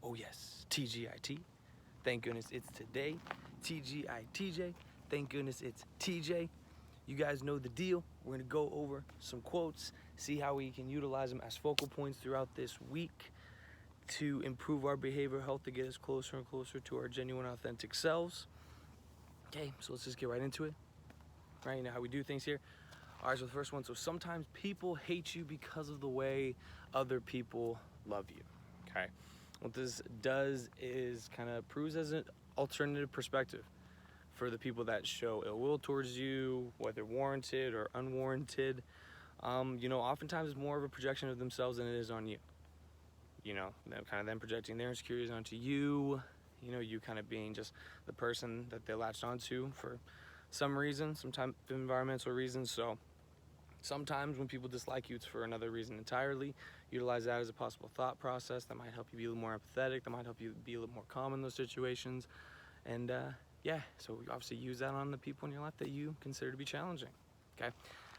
Oh yes, TGIT. Thank goodness it's today. TGITJ. Thank goodness it's TJ. You guys know the deal. We're gonna go over some quotes, see how we can utilize them as focal points throughout this week to improve our behavioral health, to get us closer and closer to our genuine, authentic selves. Okay, so let's just get right into it. Right, you know how we do things here. All right, so the first one. So sometimes people hate you because of the way other people love you. Okay, what this does is kind of proves as an alternative perspective for the people that show ill will towards you, whether warranted or unwarranted. Oftentimes it's more of a projection of themselves than it is on you. Kind of them projecting their insecurities onto you. You kind of being just the person that they latched onto for some reason, sometimes environmental reasons. So sometimes when people dislike you, it's for another reason entirely. Utilize that as a possible thought process that might help you be a little more empathetic, that might help you be a little more calm in those situations. And so we obviously use that on the people in your life that you consider to be challenging. Okay.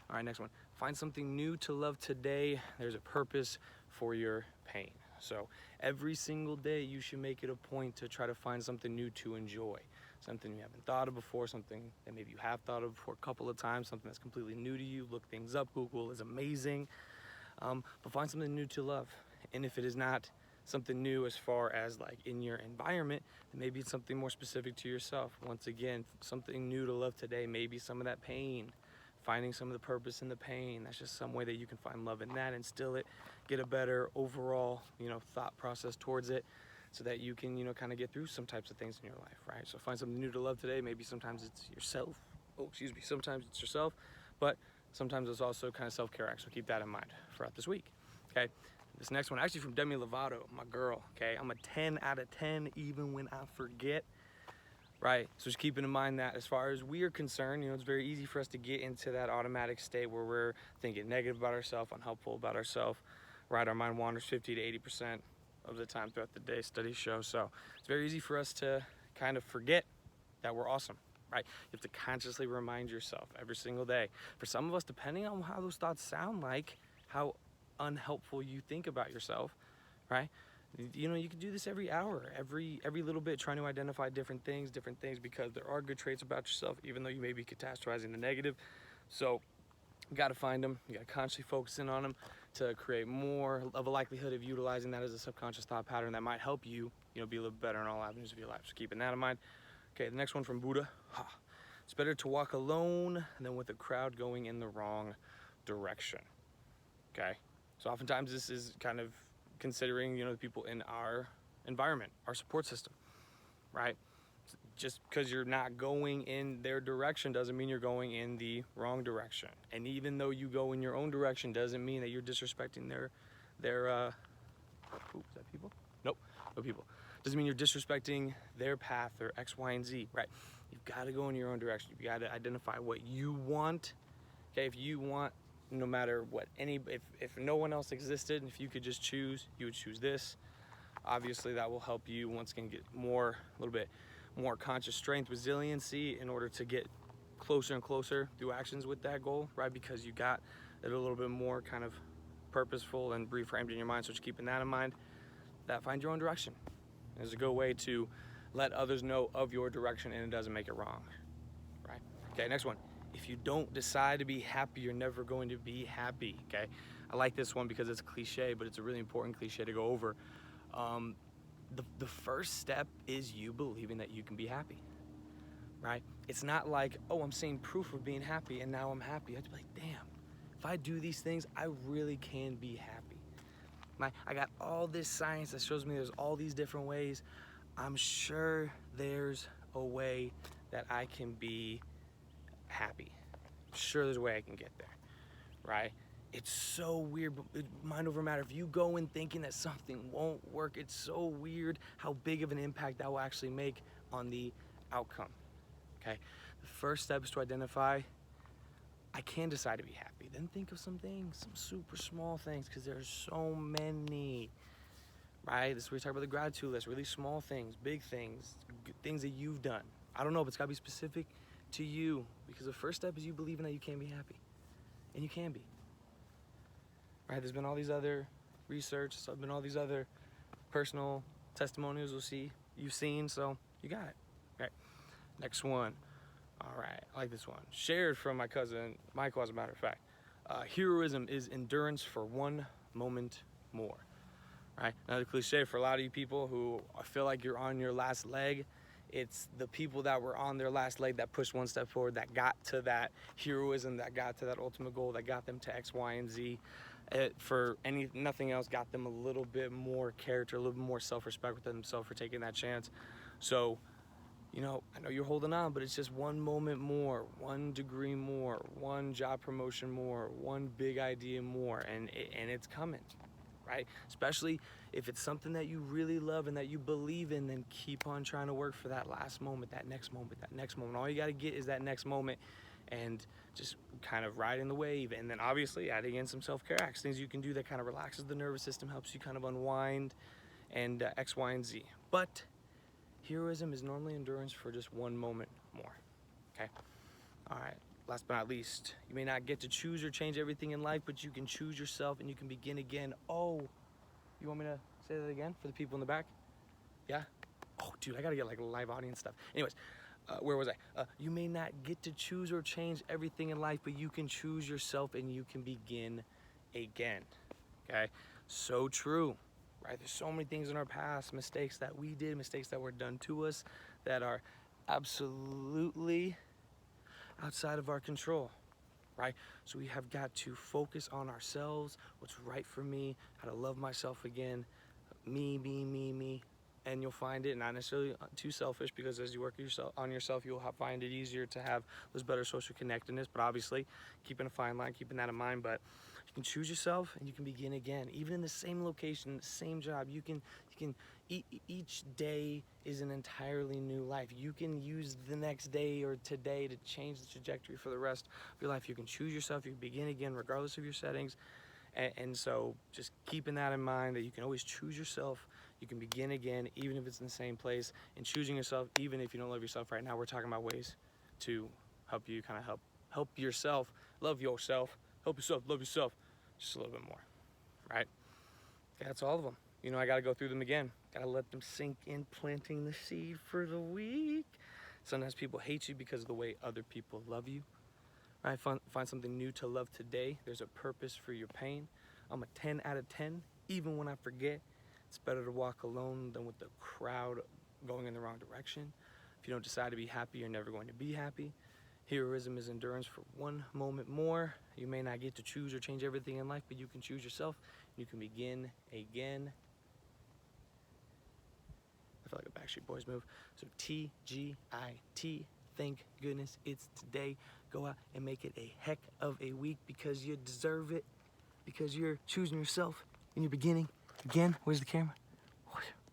All right, next one. Find something new to love today. There's a purpose for your pain. So every single day you should make it a point to try to find something new to enjoy. Something you haven't thought of before, something that maybe you have thought of before a couple of times, something that's completely new to you. Look things up. Google is amazing. But find something new to love. And if it is not something new as far as like in your environment, then maybe it's something more specific to yourself. Once again, something new to love today, maybe some of that pain, finding some of the purpose in the pain. That's just some way that you can find love in that, instill it, get a better overall, thought process towards it, so that you can, kind of get through some types of things in your life, right? So find something new to love today. Maybe sometimes it's yourself. Sometimes it's yourself, but sometimes it's also kind of self-care acts. So keep that in mind throughout this week, okay? This next one, actually from Demi Lovato, my girl, okay? I'm a 10 out of 10 even when I forget, right? So just keeping in mind that as far as we are concerned, it's very easy for us to get into that automatic state where we're thinking negative about ourselves, unhelpful about ourselves, right? Our mind wanders 50 to 80% of the time throughout the day, studies show. So it's very easy for us to kind of forget that we're awesome, right? You have to consciously remind yourself every single day. For some of us, depending on how those thoughts sound like, how unhelpful you think about yourself, right? You can do this every hour, every little bit, trying to identify different things, because there are good traits about yourself, even though you may be catastrophizing the negative. So you got to find them. You got to consciously focus in on them to create more of a likelihood of utilizing that as a subconscious thought pattern that might help you, be a little better in all avenues of your life. So keeping that in mind. Okay, the next one from Buddha. It's better to walk alone than with a crowd going in the wrong direction. Okay, so oftentimes this is kind of considering, the people in our environment, our support system, right? Just because you're not going in their direction doesn't mean you're going in the wrong direction. And even though you go in your own direction doesn't mean that you're disrespecting is that people? Nope, no people. Doesn't mean you're disrespecting their path or X, Y, and Z, right? You've got to go in your own direction. You've got to identify what you want. Okay, if you want, no matter what, if no one else existed, if you could just choose, you would choose this. Obviously, that will help you once again get a little bit more conscious strength, resiliency in order to get closer and closer through actions with that goal, right? Because you got it a little bit more kind of purposeful and reframed in your mind. So just keeping that in mind, that find your own direction is a good way to let others know of your direction, and it doesn't make it wrong, right? Okay, next one. If you don't decide to be happy, you're never going to be happy, okay? I like this one because it's a cliche, but it's a really important cliche to go over. The first step is you believing that you can be happy, right? It's not like, oh, I'm seeing proof of being happy and now I'm happy. I have to be like, damn, if I do these things, I really can be happy. I got all this science that shows me there's all these different ways. I'm sure there's a way that I can be happy. I'm sure there's a way I can get there, right? It's so weird, but mind over matter. If you go in thinking that something won't work, it's so weird how big of an impact that will actually make on the outcome, okay? The first step is to identify, I can decide to be happy. Then think of some things, some super small things, because there's so many, right? This is where we talk about the gratitude list, really small things, big things, things that you've done. I don't know, but it's got to be specific to you, because the first step is you believing that you can be happy, and you can be. Right, there's been all these other research, there's been all these other personal testimonials you've seen, so you got it. Okay, next one. All right, I like this one. Shared from my cousin Michael, as a matter of fact. Heroism is endurance for one moment more. Right? Another cliche for a lot of you people who feel like you're on your last leg. It's the people that were on their last leg that pushed one step forward, that got to that heroism, that got to that ultimate goal, that got them to X, Y, and Z. Nothing else got them a little bit more character, a little bit more self-respect within themselves for taking that chance. So, you know, I know you're holding on, but it's just one moment more, 1 degree more, 1 job promotion more, 1 big idea more, and it's coming, right? Especially if it's something that you really love and that you believe in, then keep on trying to work for that last moment, that next moment, that next moment. All you got to get is that next moment, and just kind of riding the wave. And then obviously adding in some self-care acts, things you can do that kind of relaxes the nervous system, helps you kind of unwind, and X, Y, and Z. But heroism is normally endurance for just 1 moment more, okay? All right, last but not least, you may not get to choose or change everything in life, but you can choose yourself and you can begin again. Oh, you want me to say that again for the people in the back? Yeah? Oh, dude, I gotta get like live audience stuff. Anyways, where was I? You may not get to choose or change everything in life, but you can choose yourself and you can begin again, okay? So true. Right? There's so many things in our past, mistakes that we did, mistakes that were done to us that are absolutely outside of our control, right? So we have got to focus on ourselves, what's right for me, how to love myself again, me, and you'll find it not necessarily too selfish, because as you work on yourself, you'll find it easier to have those better social connectedness, but obviously keeping a fine line, keeping that in mind. But you can choose yourself and you can begin again, even in the same location, the same job. Each day is an entirely new life. You can use the next day or today to change the trajectory for the rest of your life. You can choose yourself, you can begin again regardless of your settings. And so just keeping that in mind, that you can always choose yourself, you can begin again, even if it's in the same place. And choosing yourself, even if you don't love yourself right now, we're talking about ways to help you kind of help yourself, love yourself, help yourself, love yourself just a little bit more, right? Okay, that's all of them. You know, I got to go through them again. Got to let them sink in, planting the seed for the week. Sometimes people hate you because of the way other people love you. Right? Find something new to love today. There's a purpose for your pain. I'm a 10 out of 10, even when I forget. It's better to walk alone than with the crowd going in the wrong direction. If you don't decide to be happy, you're never going to be happy. Heroism is endurance for 1 moment more. You may not get to choose or change everything in life, but you can choose yourself. You can begin again. I feel like a Backstreet Boys move. So TGIT. Thank goodness it's today. Go out and make it a heck of a week, because you deserve it, because you're choosing yourself and you're beginning again. Where's the camera?